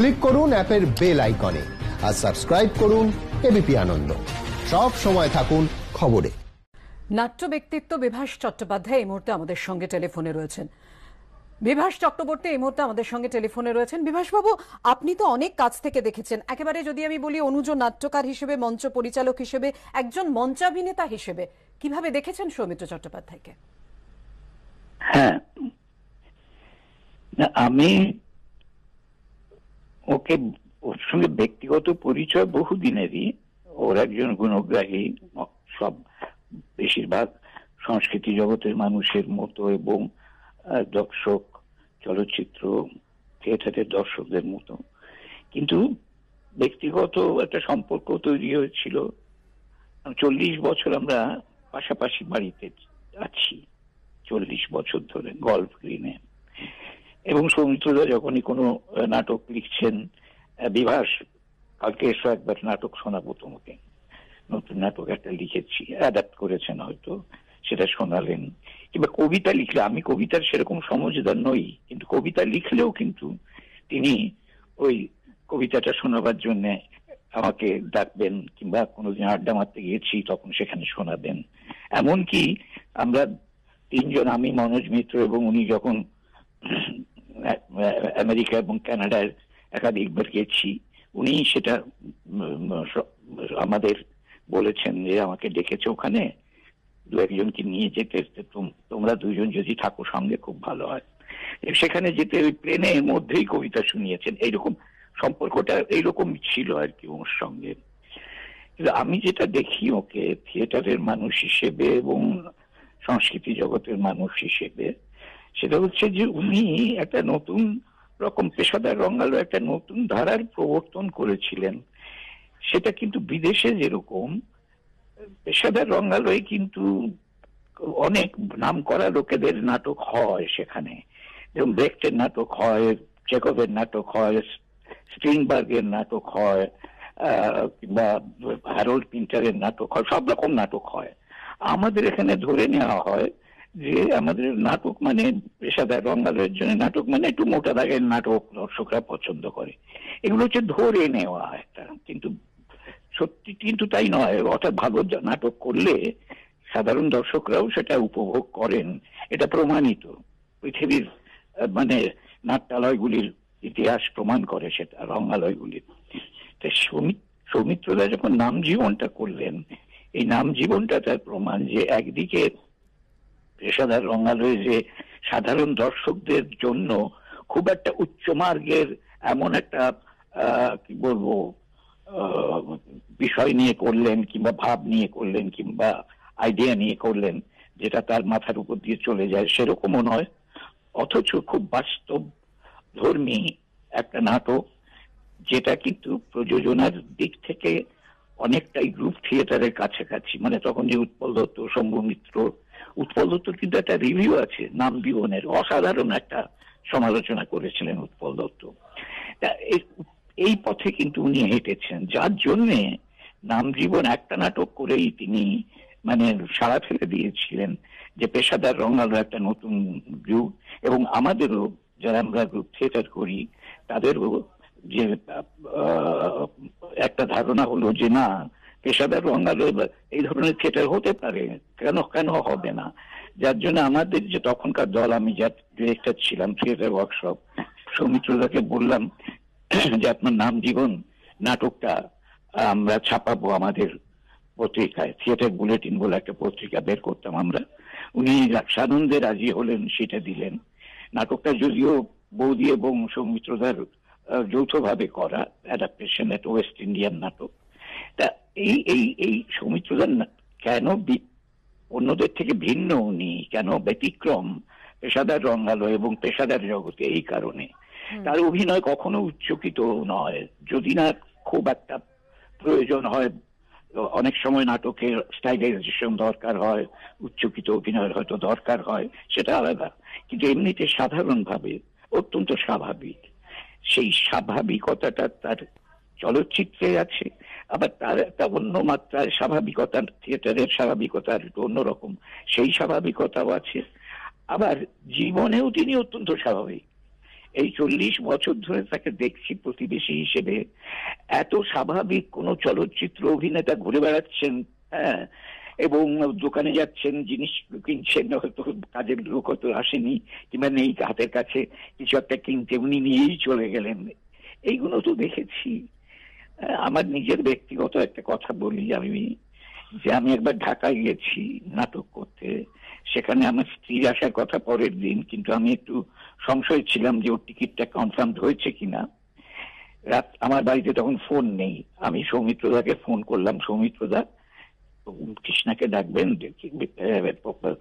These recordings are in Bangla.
ক্লিক করুন অ্যাপের বেল আইকনে আর সাবস্ক্রাইব করুন এবিপি আনন্দ। সব সময় থাকুন খবরে। নাট্য ব্যক্তিত্ব বিভাস চট্টোপাধ্যায় এই মুহূর্তে আমাদের সঙ্গে টেলিফোনে রয়েছেন। বিভাস চক্রবর্তী এই মুহূর্তে আমাদের সঙ্গে টেলিফোনে রয়েছেন। বিভাসবাবু, আপনি তো অনেক কাছ থেকে দেখেছেন, একেবারে যদি আমি বলি অনুজ নাট্যকার হিসেবে, মঞ্চ পরিচালক হিসেবে, একজন মঞ্চাভিনেতা হিসেবে কিভাবে দেখেছেন সৌমিত্র চট্টোপাধ্যায়কে? হ্যাঁ, আমি ওকে, ওর সঙ্গে ব্যক্তিগত পরিচয় বহুদিনেরই। ওর একজন গুণগ্রাহী, সব বেশিরভাগ সংস্কৃতি জগতের মানুষের মতো, এবং দর্শক, চলচ্চিত্র থিয়েটারের দর্শকদের মতো। কিন্তু ব্যক্তিগত একটা সম্পর্ক তৈরি হয়েছিল। 40 বছর আমরা পাশাপাশি বাড়িতে আছি, 40 বছর ধরে গল্ফ গ্রিনে। এবং সৌমিত্রদা যখনই কোনো নাটক লিখছেন, বিভাস কালকে এসো একবার নাটক শোনাবো তোমাকে, নতুন নাটক একটা লিখেছি, অ্যাডাপ্ট করেছেন হয়তো, সেটা শোনালেন। কিংবা কবিতা লিখলে, আমি কবিতার সেরকম সমঝদার নই, কিন্তু কবিতা লিখলেও কিন্তু তিনি ওই কবিতাটা শোনাবার জন্য আমাকে ডাকবেন, কিংবা কোনোদিন আড্ডা মারতে গিয়েছি তখন সেখানে শোনাবেন। এমনকি আমরা তিনজন, আমি, মনোজ মিত্র এবং উনি, যখন আমেরিকা এবং কানাডার একাধিকবার গেছি, উনি সেটা আমাদের বলেছেন যে আমাকে ডেকেছে ওখানে, দু একজনকে নিয়ে যেতে, তোমরা দুজন যদি থাকো সঙ্গে খুব ভালো হয়। সেখানে যেতে ওই প্লেনের মধ্যেই কবিতা শুনিয়েছেন। এইরকম সম্পর্কটা এইরকম ছিল আর কি ওর সঙ্গে। কিন্তু আমি যেটা দেখি ওকে থিয়েটারের মানুষ হিসেবে এবং সংস্কৃতি জগতের মানুষ হিসেবে, সেটা হচ্ছে যে উনি একটা নতুন রকম পেশাদার রঙ্গালো একটা নতুন ধারার প্রবর্তন করেছিলেন। সেটা কিন্তু বিদেশে যেরকম পেশাদার রঙ্গালয়ে কিন্তু অনেক নাম করা লোকেদের নাটক হয় সেখানে, যেমন ব্রেক্টের নাটক হয়, চেকভের নাটক হয়, স্ট্রিনবার্গের নাটক হয়, কিংবা হ্যারোল্ড পিন্টারের নাটক হয়, সব রকম নাটক হয়। আমাদের এখানে ধরে নেওয়া হয় যে আমাদের নাটক মানে পেশাদার রঙ্গালয়ের জন্য নাটক মানে একটু মোটা দাগের নাটক দর্শকরা পছন্দ করে। এগুলো হচ্ছে ধরে নেওয়া একটা, কিন্তু সত্যি কিন্তু তাই নয়। অর্থাৎ ভালো নাটক করলে সাধারণ দর্শকরাও সেটা উপভোগ করেন, এটা প্রমাণিত। পৃথিবীর মানে নাট্যালয়গুলির ইতিহাস প্রমাণ করে সেটা, রঙ্গালয়গুলির। সৌমিত্রদা যখন নাম জীবনটা করলেন, এই নাম জীবনটা তার প্রমাণ যে একদিকে পেশাদার রঙ্গালয়ে যে সাধারণ দর্শকদের জন্য খুব একটা উচ্চ মার্গের এমন একটা কি বলবো বিষয় নিয়ে করলেন, কিংবা ভাব নিয়ে করলেন, কিংবা আইডিয়া নিয়ে করলেন, যেটা তার মাথার উপর দিয়ে চলে যায়, সেরকমও নয়। অথচ খুব বাস্তব ধর্মী একটা নাটক, যেটা কিন্তু প্রযোজনার দিক থেকে অনেকটাই গ্রুপ থিয়েটারের কাছাকাছি। মানে তখন যে উৎপল দত্ত, শম্ভু মিত্র, উৎপল দত্ত কিন্তু একটা রিভিউ আছে নাম জীবনের, অসাধারণ একটা সমালোচনা করেছিলেন উৎপল দত্ত। এই পথে কিন্তু উনি হেঁটেছেন, যার জন্যে নাম জীবন একটা নাটক করেই তিনি মানে সাড়া ফেলে দিয়েছিলেন যে পেশাদার রঙ্গালো একটা নতুন গ্রুপ। এবং আমাদেরও, যারা আমরা গ্রুপ থিয়েটার করি, তাদেরও যে একটা ধারণা হলো যে না, পেশাদার রঙ্গালো এই ধরনের থিয়েটার হতে পারে, কেন কেন হবে না। যার জন্য আমাদের যে তখনকার দল, আমি যার ডিরেক্টর ছিলাম থিয়েটার ওয়ার্কশপ, সৌমিত্রদাকে বললাম যে আপনার নাম জীবন নাটকটা আমরা ছাপাবো আমাদের পত্রিকায়, থিয়েটার বুলেটিন বলে একটা পত্রিকা বের করতাম আমরা। উনি সানন্দে রাজি হলেন, সেটা দিলেন। নাটকটা যদিও বৌদি এবং সৌমিত্রদার যৌথভাবে করা অ্যাডাপ্টেশন, একটা ওয়েস্ট ইন্ডিয়ান নাটক। তা এই এই এই সৌমিত্রদার কেন অন্যদের থেকে ভিন্ন, উনি কেন ব্যতিক্রম পেশাদার রঙ্গালো এবং পেশাদার জগতে, এই কারণে তার অভিনয় কখনো উচ্চকিত নয়। যদি না খুব একটা প্রয়োজন হয়, অনেক সময় নাটকের স্টাইলাইজেশন দরকার হয়, উচ্চকিত অভিনয়ের হয়তো দরকার হয়, সেটা আলাদা। কিন্তু এমনিতে সাধারণভাবে অত্যন্ত স্বাভাবিক। সেই স্বাভাবিকতাটা তার চলচ্চিত্রে আছে, আবার তার একটা অন্য মাত্রায় স্বাভাবিকতা, থিয়েটারের স্বাভাবিকতা একটু অন্যরকম, সেই স্বাভাবিকতাও আছে। আবার জীবনেও তিনি অত্যন্ত স্বাভাবিক, এই 40 বছর ধরে তাকে দেখছি প্রতিবেশী হিসেবে। এত স্বাভাবিক কোন চলচ্চিত্র অভিনেতা ঘুরে বেড়াচ্ছেন, হ্যাঁ, এবং দোকানে যাচ্ছেন, জিনিস কিনছেন, হয়তো কাজের লোক হয়তো আসেনি কিংবা নেই হাতের কাছে, কিছু একটা কিনতে উনি নিয়েই চলে গেলেন, এইগুলো তো দেখেছি। আমার নিজের ব্যক্তিগত একটা কথা বলি, আমি একবার ঢাকায় গেছি নাটক করতে। সেখানে আমার স্ত্রীর আসার কথা পরের দিন, কিন্তু আমি একটু সংশয় ছিলাম যে ওর টিকিটটা কনফার্ম হয়েছে কিনা। রাত আমার বাড়িতে তখন ফোন নেই, আমি সৌমিত্রদাকে ফোন করলাম, সৌমিত্রদা কৃষ্ণাকে ডাকবেন,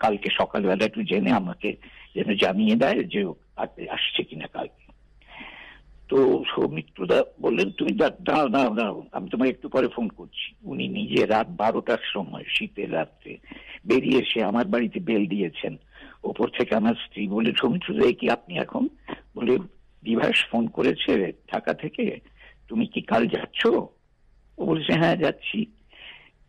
কালকে সকালবেলা একটু জেনে আমাকে যেন জানিয়ে দেয় যে আসছে কিনা কালকে। তো সৌমিত্রদা বললেন, তুমি দাঁড়াও, আমি তোমায় একটু পরে ফোন করছি। উনি নিজে রাত 12টার সময় শীতের রাত্রে বেরিয়ে এসে আমার বাড়িতে বেল দিয়েছেন। ওপর থেকে আমার স্ত্রী বলে, সৌমিত্রদা কি আপনি এখন? বলে, বিভাস ফোন করেছে ঢাকা থেকে, তুমি কি কাল যাচ্ছ? ও বলেছে, হ্যাঁ যাচ্ছি।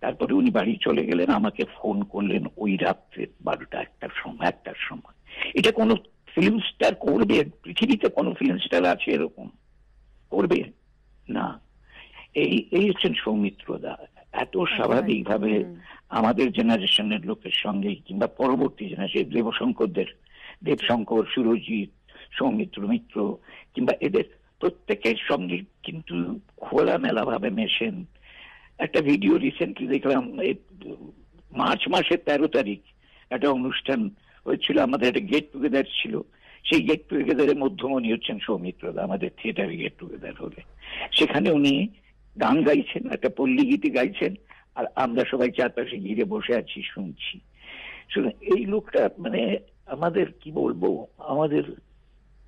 তারপরে উনি বাড়ি চলে গেলেন, আমাকে ফোন করলেন ওই রাত্রে 12টা 1টার সময়। এটা কোনো ফিল্ম স্টার করবে? পৃথিবীতে কোন ফিল্ম স্টার আছে এরকম? করবে না। এই হচ্ছেন সৌমিত্রদা। এত স্বাভাবিক ভাবে আমাদের জেনারেশনের লোকের সঙ্গে কিংবা পরবর্তী জেনারেশন, দেবশঙ্কর, সুরজিৎ, সৌমিত্র মিত্র কিংবা এদের প্রত্যেকের সঙ্গে কিন্তু খোলামেলা ভাবে মেশেন। একটা ভিডিও রিসেন্টলি দেখলাম, মার্চ মাসের 13 তারিখ একটা অনুষ্ঠান হয়েছিল, আমাদের একটা গেট টুগেদার ছিল। সেই গেট টুগেদারের মধ্যমণি হচ্ছেন সৌমিত্রদা। আমাদের থিয়েটারে গেট টুগেদার হলে সেখানে উনি গান গাইছেন, একটা পল্লী গীতি গাইছেন, আর আমরা সবাই চারপাশে ঘিরে বসে আছি, শুনছি। এই লোকটা মানে আমাদের কি বলবো, আমাদের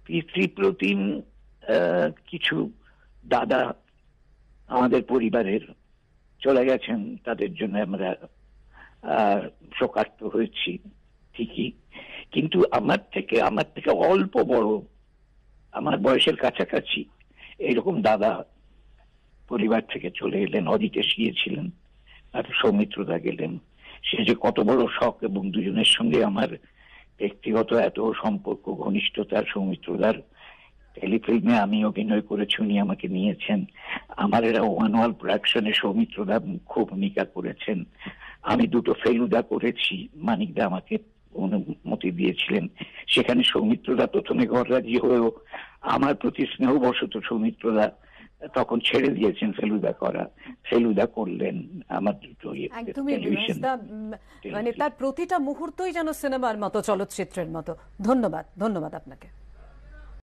পিতৃপ্রতিম কিছু দাদা আমাদের পরিবারের চলে গেছেন, তাদের জন্য আমরা শোকার্ত হয়েছি ঠিকই, কিন্তু আমার থেকে অল্প বড়, আমার বয়সের কাছাকাছি এরকম দাদা পরিবার থেকে চলে এলেন। অজিতেশ গিয়েছিলেন আর সৌমিত্রদা গেলেন। সে যে কত বড় শখ, এবং দুজনের সঙ্গে আমার ব্যক্তিগত এত সম্পর্ক, ঘনিষ্ঠতা। সৌমিত্রদার টেলিফিল্মে আমি অভিনয় করেছি, উনি আমাকে নিয়েছেন। আমার এরা ওয়ান ওয়াল প্রোডাকশনে সৌমিত্রদা মুখ্য ভূমিকা করেছেন। আমি 2টো ফেলুদা করেছি, মানিকদা আমাকে অনুমতি দিয়েছিলেন। সেখানে সৌমিত্রদা প্রথমে ঘররাজি হয়েও আমার প্রতি স্নেহবশত সৌমিত্রদা তখন ছেড়ে দিয়েছেন ফেলুদা করা, ফেলুদা করলেন আমার দুটো টেলিভিশন। মানে তার প্রতিটা মুহূর্তই যেন সিনেমার মতো, চলচ্চিত্রের মতো। ধন্যবাদ আপনাকে।